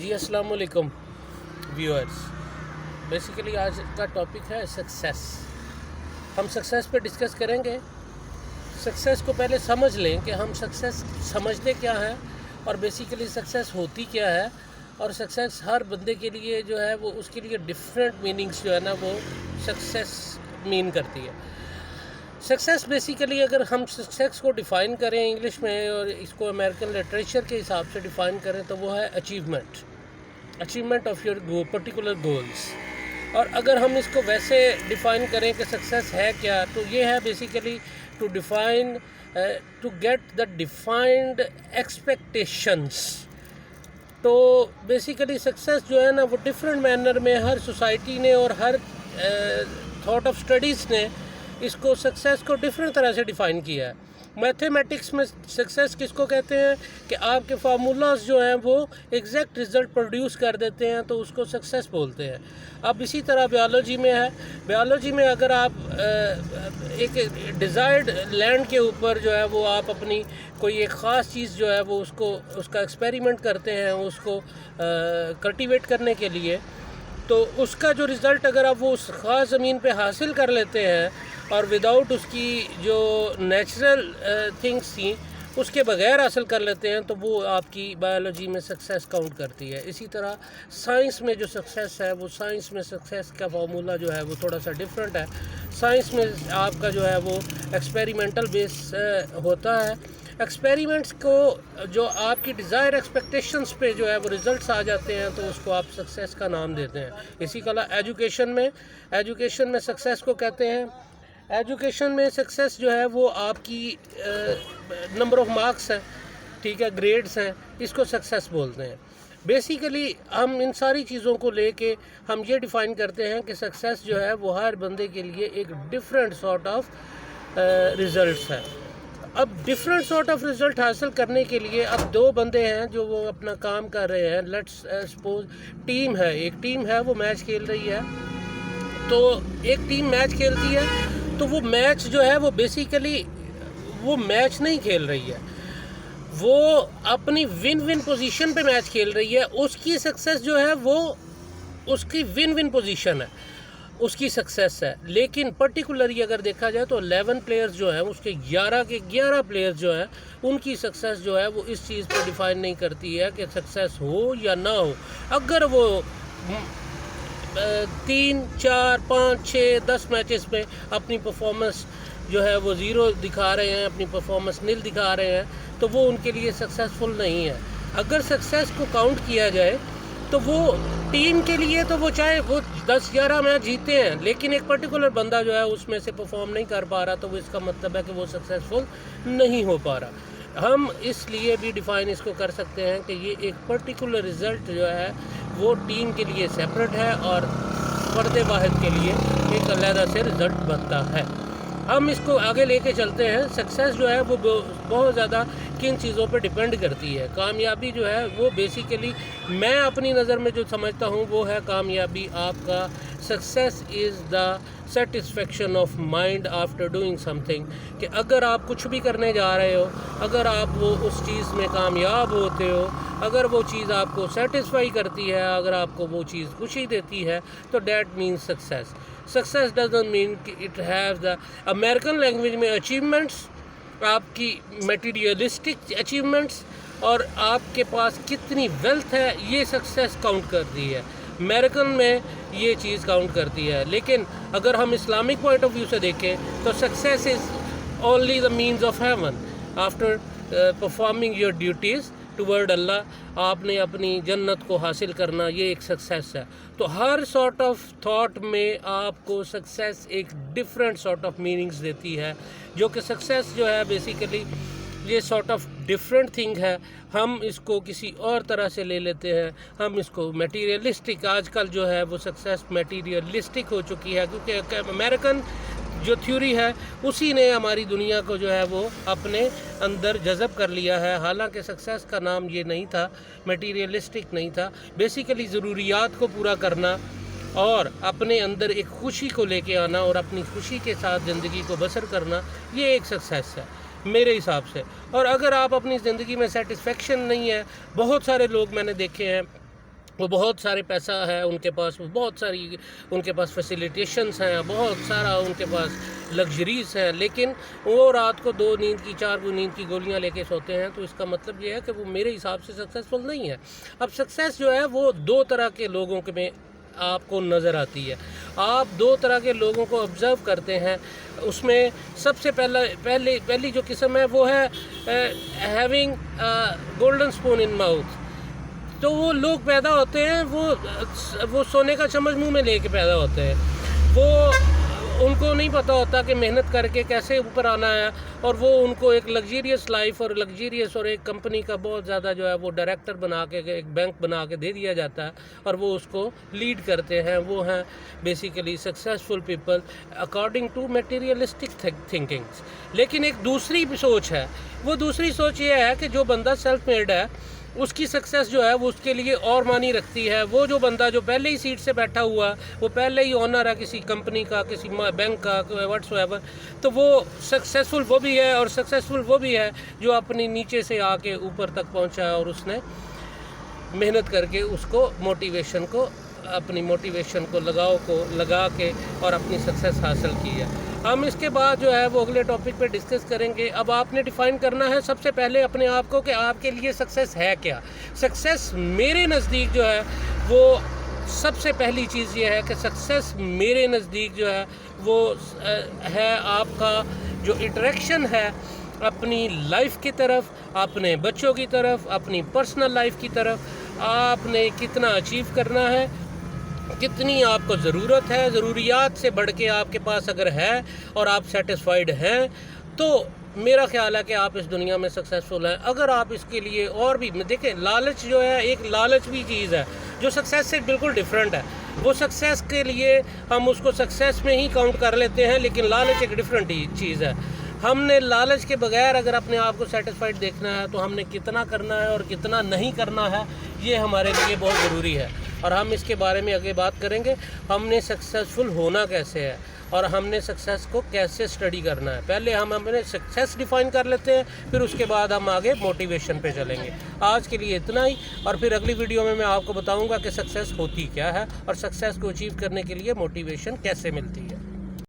جی السلام علیکم viewers. Basically آج کا ٹاپک ہے سکسیس. ہم سکسیس پہ ڈسکس کریں گے. سکسیس کو پہلے سمجھ لیں کہ ہم سکسیس سمجھتے کیا ہے اور بیسیکلی سکسیس ہوتی کیا ہے, اور سکسیس ہر بندے کے لیے جو ہے وہ اس کے لیے ڈفرینٹ میننگس جو ہے نا وہ سکسیس مین کرتی ہے. سکسیس بیسیکلی اگر ہم سکسیس کو ڈیفائن کریں انگلش میں اور اس کو امریکن لٹریچر کے حساب سے ڈیفائن کریں تو وہ ہے achievement of your particular goals. اور اگر ہم اس کو ویسے ڈیفائن کریں کہ سکسیس ہے کیا, تو یہ ہے basically to define to get the defined expectations. تو بیسیکلی سکسیس جو ہے نا وہ ڈفرینٹ مینر میں ہر سوسائٹی نے اور ہر تھاٹ آف اسٹڈیز نے اس کو سکسیس کو ڈفرینٹ طرح سے ڈیفائن کیا ہے. میتھمیٹکس میں سکسیس کس کو کہتے ہیں کہ آپ کے فارمولاز جو ہیں وہ ایگزیکٹ رزلٹ پروڈیوس کر دیتے ہیں تو اس کو سکسیس بولتے ہیں. اب اسی طرح بیالوجی میں ہے. بیالوجی میں اگر آپ ایک ڈیزائرڈ لینڈ کے اوپر جو ہے وہ آپ اپنی کوئی ایک خاص چیز جو ہے وہ اس کا ایکسپیریمنٹ کرتے ہیں اس کو کلٹیویٹ کرنے کے لیے, تو اس کا جو رزلٹ اگر آپ وہ اس خاص زمین پہ حاصل کر لیتے ہیں اور وداؤٹ اس کی جو نیچرل تھنگس تھیں اس کے بغیر حاصل کر لیتے ہیں تو وہ آپ کی بایولوجی میں سکسیس کاؤنٹ کرتی ہے. اسی طرح سائنس میں جو سکسیس ہے وہ سائنس میں سکسیس کا فارمولا جو ہے وہ تھوڑا سا ڈفرینٹ ہے. سائنس میں آپ کا جو ہے وہ ایکسپیریمنٹل بیس ہوتا ہے. ایکسپیریمنٹس کو جو آپ کی ڈیزائر ایکسپیکٹیشنس پہ جو ہے وہ ریزلٹس آ جاتے ہیں تو اس کو آپ سکسیس کا نام دیتے ہیں. اسی طرح ایجوکیشن میں سکسیس کو کہتے ہیں. ایجوکیشن میں سکسیس جو ہے وہ آپ کی نمبر آف مارکس ہیں, ٹھیک ہے, گریڈز ہیں, اس کو سکسیس بولتے ہیں. بیسیکلی ہم ان ساری چیزوں کو لے کے ہم یہ ڈیفائن کرتے ہیں کہ سکسیس جو ہے وہ ہر بندے کے لیے ایک ڈفرینٹ سارٹ آف ریزلٹس ہے. اب ڈفرینٹ سارٹ آف رزلٹ حاصل کرنے کے لیے اب دو بندے ہیں جو وہ اپنا کام کر رہے ہیں. لیٹس سپوز ٹیم ہے, ایک ٹیم ہے وہ میچ کھیل رہی ہے. تو ایک ٹیم میچ کھیلتی ہے تو وہ میچ جو ہے وہ بیسیکلی وہ میچ نہیں کھیل رہی ہے, وہ اپنی ون پوزیشن پہ میچ کھیل رہی ہے. اس کی سکسیس جو ہے وہ اس کی ون پوزیشن ہے, اس کی سکسیس ہے. لیکن پرٹیکولرلی اگر دیکھا جائے تو 11 پلیئرز جو ہیں اس کے 11 پلیئرز جو ہیں ان کی سکسیس جو ہے وہ اس چیز پہ ڈیفائن نہیں کرتی ہے کہ سکسیس ہو یا نہ ہو. اگر وہ 3, 4, 5, 6, 10 میچز پہ اپنی پرفارمنس جو ہے وہ 0 دکھا رہے ہیں, اپنی پرفارمنس نل دکھا رہے ہیں, تو وہ ان کے لیے سکسیسفل نہیں ہے. اگر سکسیس کو کاؤنٹ کیا جائے تو وہ ٹیم کے لیے تو وہ چاہے وہ 10-11 میچ جیتے ہیں لیکن ایک پرٹیکولر بندہ جو ہے اس میں سے پرفارم نہیں کر پا رہا تو وہ اس کا مطلب ہے کہ وہ سکسیسفل نہیں ہو پا رہا. ہم اس لیے بھی ڈیفائن اس کو کر سکتے ہیں کہ یہ ایک پرٹیکولر رزلٹ جو ہے وہ ٹیم کے لیے سیپریٹ ہے اور فرد واحد کے لیے ایک علیحدہ سے رزلٹ بنتا ہے. ہم اس کو آگے لے کے چلتے ہیں. سکسیس جو ہے وہ بہت زیادہ کن چیزوں پہ ڈیپینڈ کرتی ہے. کامیابی جو ہے وہ بیسیکلی میں اپنی نظر میں جو سمجھتا ہوں وہ ہے کامیابی آپ کا success is the satisfaction of mind after doing some thing. کہ اگر آپ کچھ بھی کرنے جا رہے ہو, اگر آپ وہ اس چیز میں کامیاب ہوتے ہو, اگر وہ چیز آپ کو سیٹسفائی کرتی ہے, اگر آپ کو وہ چیز خوشی دیتی ہے تو that means success. Success doesn't mean it has the American language میں achievements, آپ کی materialistic achievements اور آپ کے پاس کتنی ویلتھ ہے یہ سکسیس کاؤنٹ کرتی ہے. امریکن میں یہ چیز کاؤنٹ کرتی ہے. لیکن اگر ہم اسلامک پوائنٹ آف ویو سے دیکھیں تو success is only the means of heaven after performing your duties toward Allah. آپ نے اپنی جنت کو حاصل کرنا یہ ایک سکسیس ہے. تو ہر سارٹ آف تھاٹ میں آپ کو سکسیس ایک ڈفرینٹ سارٹ آف میننگز دیتی ہے, جو کہ سکسیس جو ہے بیسیکلی یہ سارٹ آف ڈفرینٹ تھنگ ہے. ہم اس کو کسی اور طرح سے لے لیتے ہیں. ہم اس کو میٹیریلسٹک, آج کل جو ہے وہ سکسیس میٹیریلسٹک ہو چکی ہے کیونکہ امریکن جو تھیوری ہے اسی نے ہماری دنیا کو جو ہے وہ اپنے اندر جذب کر لیا ہے. حالانکہ سکسیس کا نام یہ نہیں تھا, میٹیریلسٹک نہیں تھا. بیسیکلی ضروریات کو پورا کرنا اور اپنے اندر ایک خوشی کو لے کے آنا اور اپنی خوشی کے ساتھ زندگی کو بسر کرنا یہ ایک سکسیس ہے میرے حساب سے. اور اگر آپ اپنی زندگی میں سیٹسفیکشن نہیں ہے, بہت سارے لوگ میں نے دیکھے ہیں وہ بہت سارے پیسہ ہے ان کے پاس، وہ بہت ساری ان کے پاس فیسیلیٹیشنز ہیں، بہت سارا ان کے پاس لگژریز ہیں، لیکن وہ رات کو 2 نیند کی 4 نیند کی گولیاں لے کے سوتے ہیں، تو اس کا مطلب یہ ہے کہ وہ میرے حساب سے سکسیسفل نہیں ہے۔ اب سکسیس جو ہے وہ 2 طرح کے لوگوں میں آپ کو نظر آتی ہے۔ آپ 2 طرح کے لوگوں کو آبزرو کرتے ہیں، اس میں سب سے پہلی جو قسم ہے وہ ہے having golden spoon in mouth. تو وہ لوگ پیدا ہوتے ہیں، وہ سونے کا چمچ منہ میں لے کے پیدا ہوتے ہیں، ان کو نہیں پتہ ہوتا کہ محنت کر کے کیسے اوپر آنا ہے، اور وہ ان کو ایک لگزیریس لائف اور ایک کمپنی کا بہت زیادہ جو ہے وہ ڈائریکٹر بنا کے، ایک بینک بنا کے دے دیا جاتا ہے، اور وہ اس کو لیڈ کرتے ہیں۔ وہ ہیں basically successful people according to materialistic thinkings. لیکن ایک دوسری سوچ ہے، وہ دوسری سوچ یہ ہے کہ جو بندہ سیلف میڈ ہے اس کی سکسیس جو ہے وہ اس کے لیے اور معنی رکھتی ہے۔ وہ جو بندہ جو پہلے ہی سیٹ سے بیٹھا ہوا، وہ پہلے ہی اونر ہے کسی کمپنی کا، کسی بینک کا، واٹس ایور، تو وہ سکسیسفل وہ بھی ہے، اور سکسیسفل وہ بھی ہے جو اپنی نیچے سے آ کے اوپر تک پہنچا ہے، اور اس نے محنت کر کے اس کو اپنی موٹیویشن کو لگا کے اور اپنی سکسیس حاصل کی ہے۔ ہم اس کے بعد جو ہے وہ اگلے ٹاپک پہ ڈسکس کریں گے۔ اب آپ نے ڈیفائن کرنا ہے سب سے پہلے اپنے آپ کو کہ آپ کے لیے سکسیس ہے کیا۔ سکسیس میرے نزدیک جو ہے وہ سب سے پہلی چیز یہ ہے کہ سکسیس میرے نزدیک جو ہے وہ ہے آپ کا جو انٹریکشن ہے اپنی لائف کی طرف، اپنے بچوں کی طرف، اپنی پرسنل لائف کی طرف۔ آپ نے کتنا اچیو کرنا ہے، کتنی آپ کو ضرورت ہے، ضروریات سے بڑھ کے آپ کے پاس اگر ہے اور آپ سیٹسفائیڈ ہیں، تو میرا خیال ہے کہ آپ اس دنیا میں سکسیسفل ہیں۔ اگر آپ اس کے لیے اور بھی دیکھیں، لالچ جو ہے ایک لالچ بھی چیز ہے جو سکسیس سے بالکل ڈیفرنٹ ہے۔ وہ سکسیس کے لیے ہم اس کو سکسیس میں ہی کاؤنٹ کر لیتے ہیں، لیکن لالچ ایک ڈیفرنٹ چیز ہے۔ ہم نے لالچ کے بغیر اگر اپنے آپ کو سیٹسفائیڈ دیکھنا ہے تو ہم نے کتنا کرنا ہے اور کتنا نہیں کرنا ہے، یہ ہمارے لیے بہت ضروری ہے، اور ہم اس کے بارے میں آگے بات کریں گے۔ ہم نے سکسیسفل ہونا کیسے ہے اور ہم نے سکسیس کو کیسے سٹڈی کرنا ہے۔ پہلے ہم اپنے سکسیس ڈیفائن کر لیتے ہیں، پھر اس کے بعد ہم آگے موٹیویشن پہ چلیں گے۔ آج کے لیے اتنا ہی، اور پھر اگلی ویڈیو میں آپ کو بتاؤں گا کہ سکسیس ہوتی کیا ہے اور سکسیس کو اچیو کرنے کے لیے موٹیویشن کیسے ملتی ہے۔